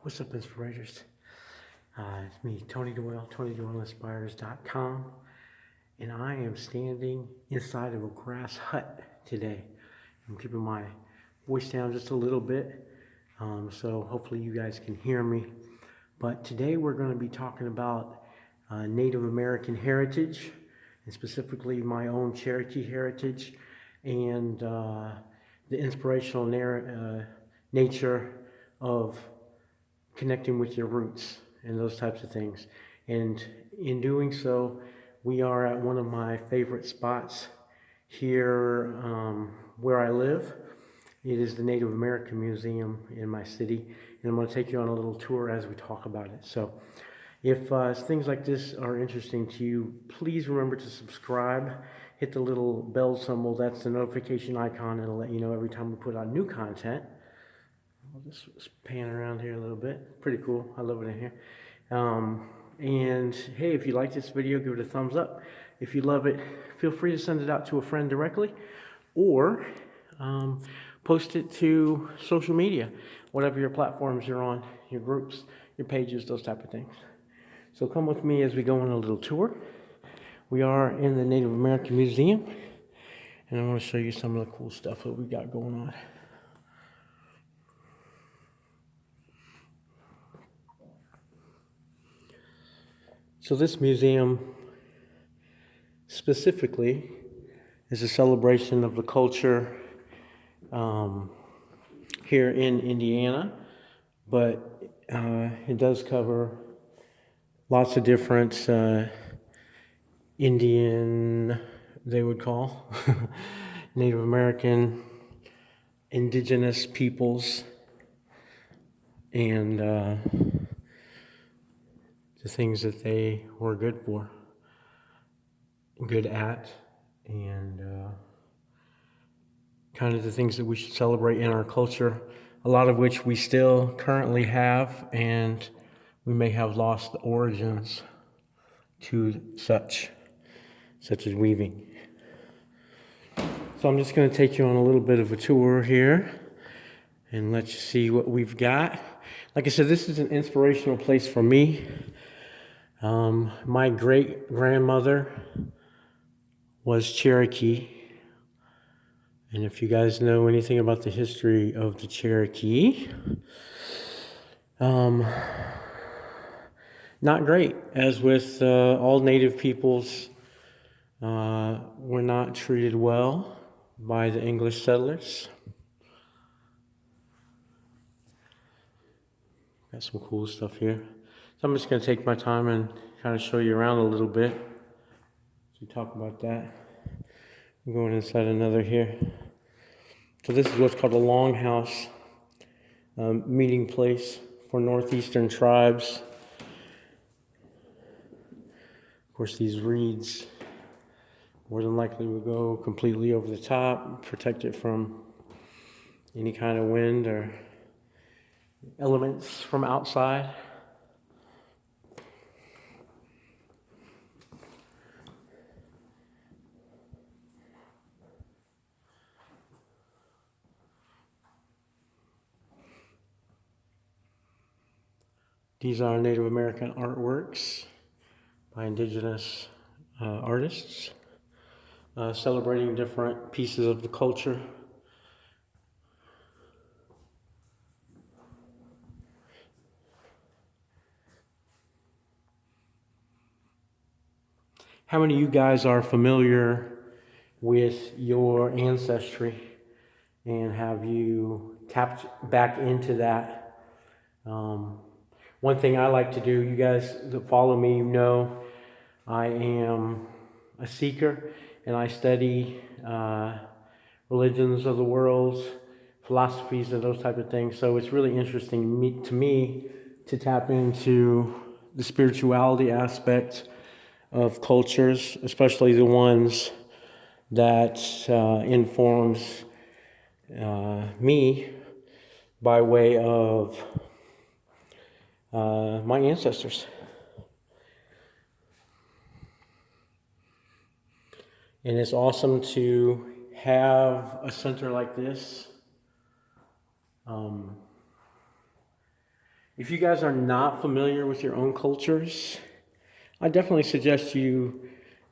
What's up, Inspirators? It's me, Tony Doyle, TonyDoyleInspires.com, and I am standing inside of a grass hut today. I'm keeping my voice down just a little bit, so hopefully you guys can hear me. But today we're going to be talking about Native American heritage, and specifically my own Cherokee heritage, and the inspirational nature of connecting with your roots and those types of things. And in doing so, we are at one of my favorite spots here where I live. It is the Native American Museum in my city, and I'm going to take you on a little tour as we talk about it. So if things like this are interesting to you, please remember to subscribe. Hit the little bell symbol, that's the notification icon, and it'll let you know every time we put out new content. I'll just pan around here a little bit. Pretty cool. I love it in here. And hey, if you like this video, give it a thumbs up. If you love it, feel free to send it out to a friend directly, or post it to social media, whatever your platforms you're on, your groups, your pages, those type of things. So come with me as we go on a little tour. We are in the Native American Museum, and I want to show you some of the cool stuff that we got going on. So this museum specifically is a celebration of the culture here in Indiana, but it does cover lots of different Indian, they would call, Native American, indigenous peoples, and the things that they were good for, good at, and kind of the things that we should celebrate in our culture, a lot of which we still currently have, and we may have lost the origins to such as weaving. So I'm just going to take you on a little bit of a tour here and let you see what we've got. Like I said, this is an inspirational place for me. My great-grandmother was Cherokee, and if you guys know anything about the history of the Cherokee, not great. As with all Native peoples, were not treated well by the English settlers. Got some cool stuff here. So I'm just going to take my time and kind of show you around a little bit. So we talk about that. I'm going inside another here. So this is what's called a longhouse, meeting place for northeastern tribes. Of course, these reeds more than likely will go completely over the top, protect it from any kind of wind or elements from outside. These are Native American artworks by indigenous artists, celebrating different pieces of the culture. How many of you guys are familiar with your ancestry, and have you tapped back into that? One thing I like to do, you guys that follow me, you know, I am a seeker, and I study religions of the world, philosophies, and those type of things. So it's really interesting to me to tap into the spirituality aspect of cultures, especially the ones that informs me by way of my ancestors. And it's awesome to have a center like this If you guys are not familiar with your own cultures, I definitely suggest you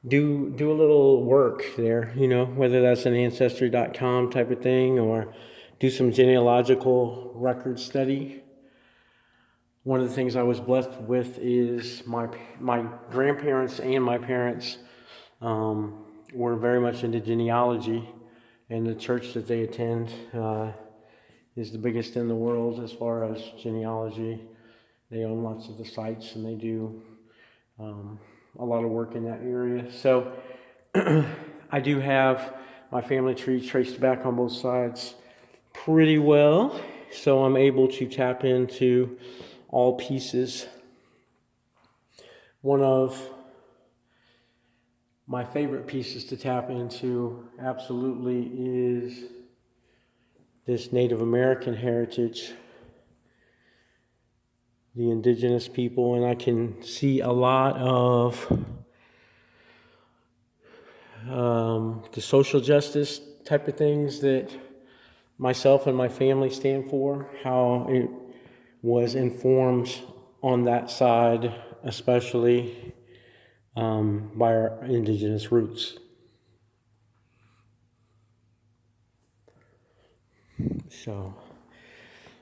do a little work there, whether that's an Ancestry.com type of thing or do some genealogical record study. One of the things I was blessed with is my grandparents and my parents were very much into genealogy, and the church that they attend is the biggest in the world as far as genealogy. They own lots of the sites, and they do a lot of work in that area. So I do have my family tree traced back on both sides pretty well, so I'm able to tap into all pieces. One of my favorite pieces to tap into absolutely is this Native American heritage, the indigenous people, and I can see a lot of the social justice type of things that myself and my family stand for, how it was informed on that side, especially by our indigenous roots. So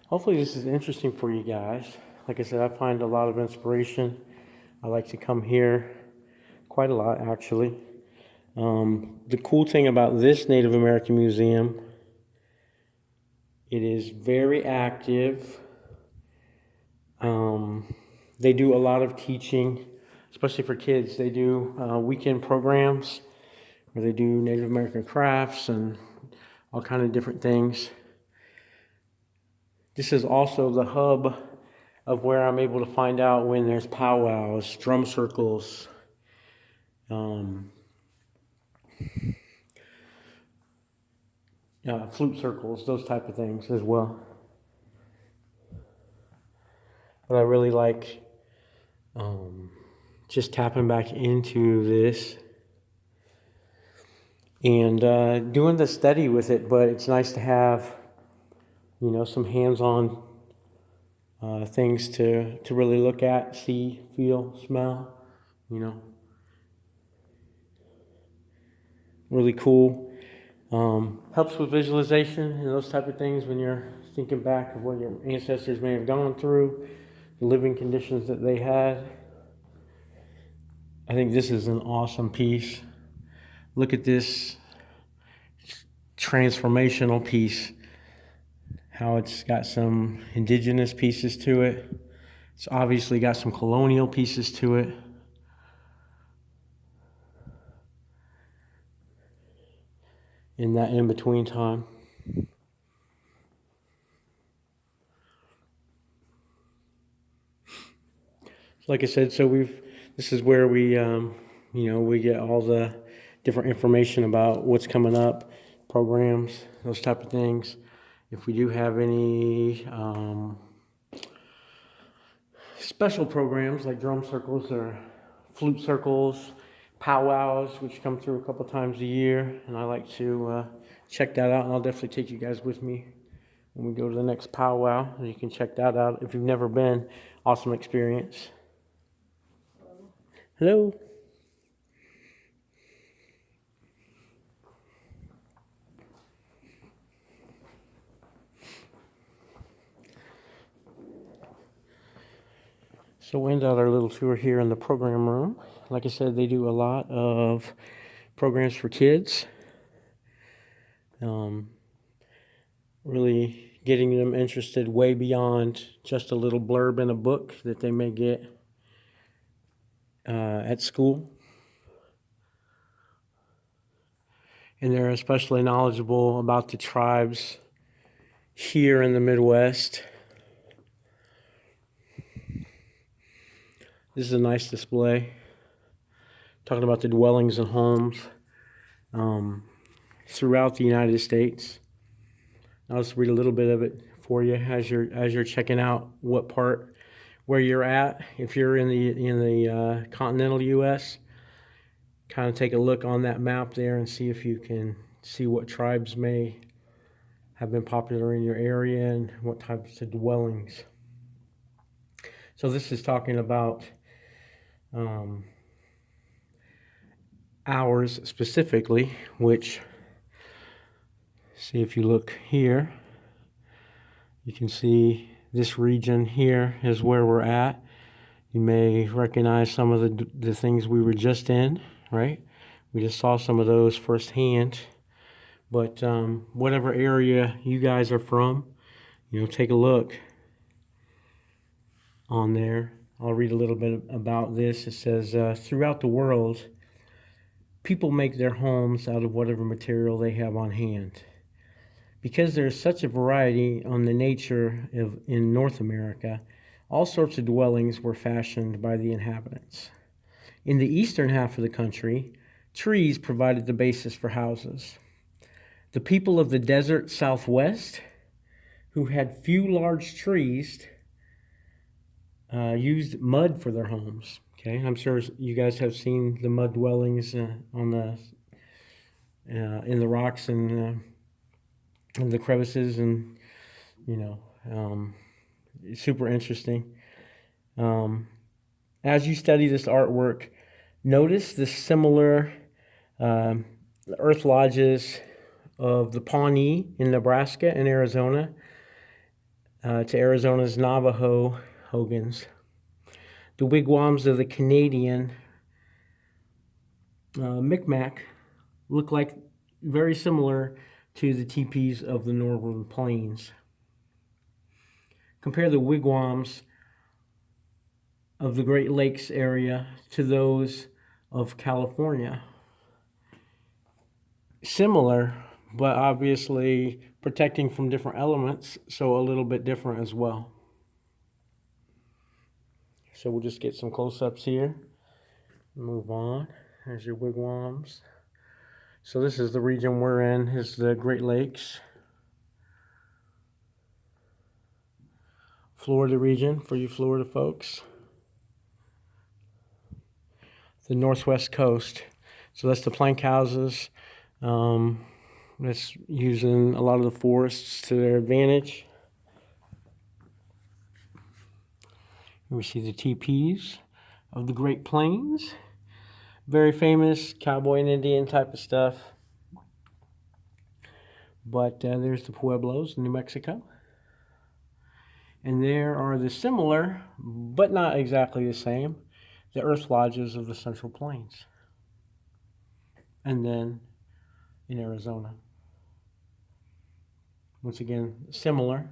hopefully this is interesting for you guys. Like I said, I find a lot of inspiration. I like to come here quite a lot, actually. The cool thing about this Native American museum, it is very active. They do a lot of teaching, especially for kids. They do weekend programs where they do Native American crafts and all kind of different things. This is also the hub of where I'm able to find out when there's powwows, drum circles, flute circles, those type of things as well. But I really like just tapping back into this and doing the study with it, but it's nice to have, some hands-on things to really look at, see, feel, smell, really cool. Helps with visualization and those type of things when you're thinking back of what your ancestors may have gone through, the living conditions that they had. I think this is an awesome piece. Look at this transformational piece, how it's got some indigenous pieces to it. It's obviously got some colonial pieces to it. In that in-between time. Like I said, so this is where we, we get all the different information about what's coming up, programs, those type of things. If we do have any special programs like drum circles or flute circles, powwows, which come through a couple times a year, and I like to check that out, and I'll definitely take you guys with me when we go to the next powwow, and you can check that out if you've never been. Awesome experience. Hello. So we'll end out our little tour here in the program room. Like I said, they do a lot of programs for kids. Really getting them interested way beyond just a little blurb in a book that they may get at school. And they're especially knowledgeable about the tribes here in the Midwest. This is a nice display, talking about the dwellings and homes throughout the United States. I'll just read a little bit of it for you as you're checking out what part where you're at. If you're in the continental U.S., kind of take a look on that map there and see if you can see what tribes may have been popular in your area and what types of dwellings. So this is talking about ours specifically, which, see if you look here, you can see this region here is where we're at. You may recognize some of the things we were just in, right? We just saw some of those firsthand. But whatever area you guys are from, take a look on there. I'll read a little bit about this. It says, throughout the world, people make their homes out of whatever material they have on hand. Because there is such a variety on the nature in North America, all sorts of dwellings were fashioned by the inhabitants. In the eastern half of the country, trees provided the basis for houses. The people of the desert Southwest, who had few large trees, used mud for their homes. Okay, I'm sure you guys have seen the mud dwellings in the rocks and the crevices, and it's super interesting. As you study this artwork, notice the similar earth lodges of the Pawnee in Nebraska and Arizona to Arizona's Navajo Hogans. The wigwams of the Canadian Micmac look like very similar to the teepees of the northern plains. Compare the wigwams of the Great Lakes area to those of California. Similar, but obviously protecting from different elements, so a little bit different as well. So we'll just get some close-ups here. Move on. There's your wigwams. So this is the region we're in, is the Great Lakes. Florida region for you Florida folks. The northwest coast. So that's the plank houses. That's using a lot of the forests to their advantage. We see the teepees of the Great Plains. Very famous cowboy and Indian type of stuff. But there's the Pueblos in New Mexico. And there are the similar, but not exactly the same, the earth lodges of the Central Plains. And then in Arizona. Once again, similar,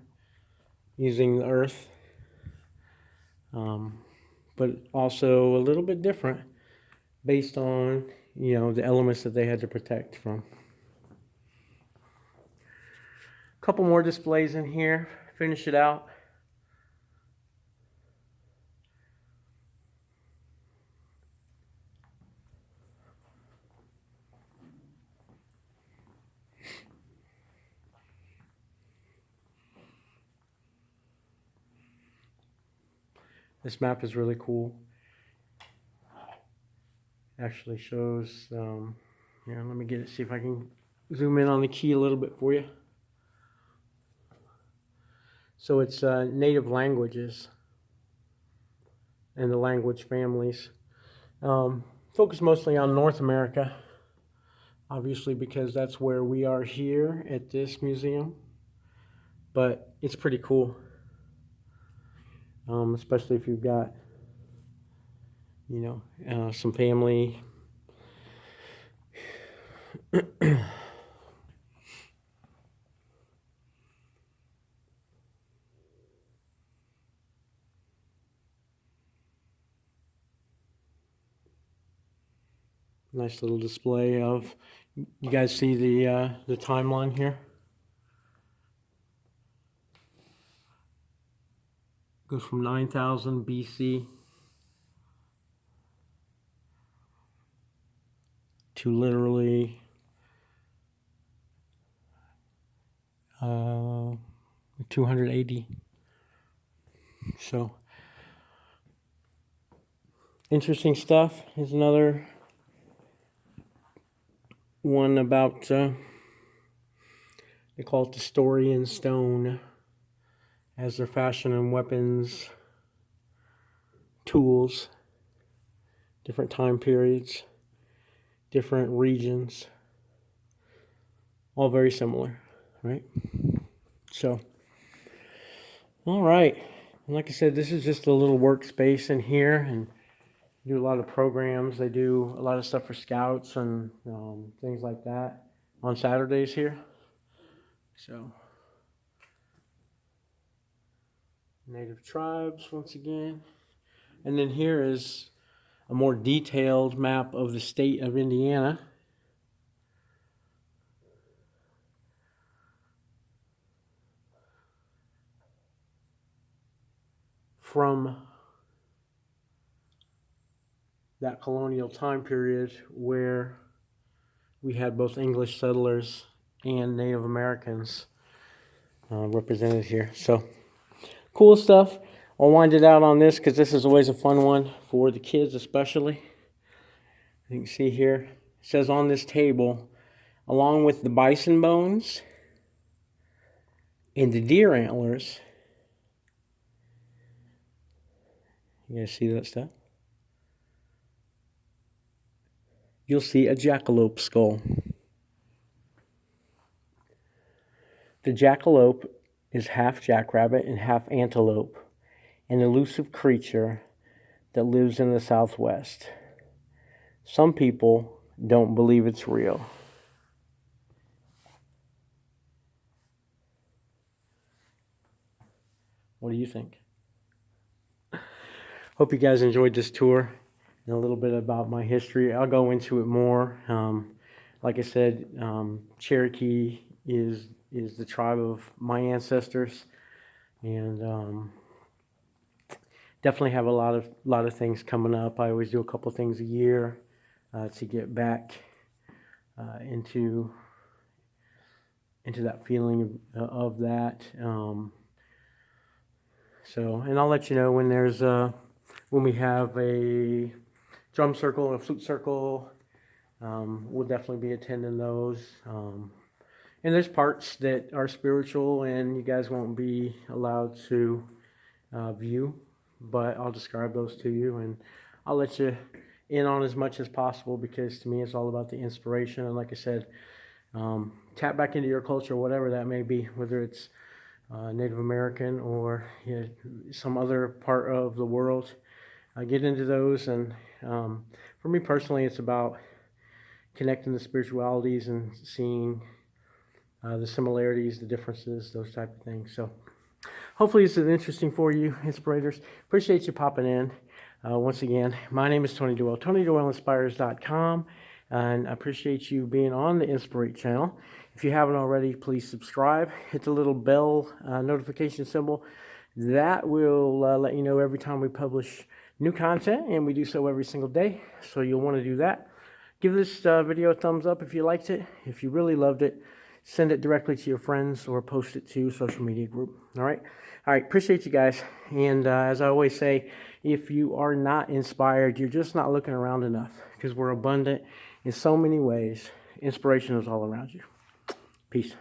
using the earth, but also a little bit different based on, the elements that they had to protect from. A couple more displays in here, finish it out. This map is really cool. Actually shows, let me get it, see if I can zoom in on the key a little bit for you. So it's native languages and the language families. Focus mostly on North America, obviously because that's where we are here at this museum. But it's pretty cool. Especially if you've got, some family. Nice little display of, you guys see the timeline here? Goes from 9,000 BC to literally 280. So interesting stuff. Here's another one about, they call it the story in stone, as their fashion and weapons tools, different time periods, different regions, all very similar, right? So, all right. And like I said, this is just a little workspace in here, and do a lot of programs. They do a lot of stuff for scouts and things like that on Saturdays here. So, native tribes once again. And then here is a more detailed map of the state of Indiana. From that colonial time period where we had both English settlers and Native Americans represented here. So cool stuff. I'll wind it out on this because this is always a fun one for the kids especially. You can see here, it says on this table, along with the bison bones and the deer antlers, you guys see that stuff? You'll see a jackalope skull. The jackalope is half jackrabbit and half antelope, an elusive creature that lives in the Southwest. Some people don't believe it's real. What do you think? Hope you guys enjoyed this tour and a little bit about my history. I'll go into it more. Like I said, Cherokee is the tribe of my ancestors, and definitely have a lot of things coming up. I always do a couple things a year to get back into that feeling of that. So, and I'll let you know when there's when we have a drum circle and a flute circle. We'll definitely be attending those. And there's parts that are spiritual and you guys won't be allowed to view, but I'll describe those to you and I'll let you in on as much as possible, because to me it's all about the inspiration. And like I said, tap back into your culture, whatever that may be, whether it's Native American or some other part of the world. Get into those, and for me personally, it's about connecting the spiritualities and seeing the similarities, the differences, those type of things. So hopefully this is interesting for you, Inspirators. Appreciate you popping in. Once again, my name is Tony Doyle, TonyDoyleInspires.com, and I appreciate you being on the Inspirate channel. If you haven't already, please subscribe. Hit the little bell notification symbol. That will let you know every time we publish new content, and we do so every single day, so you'll want to do that. Give this video a thumbs up if you liked it. If you really loved it, send it directly to your friends or post it to a social media group. All right, appreciate you guys. And as I always say, if you are not inspired, you're just not looking around enough, because we're abundant in so many ways. Inspiration is all around you. Peace.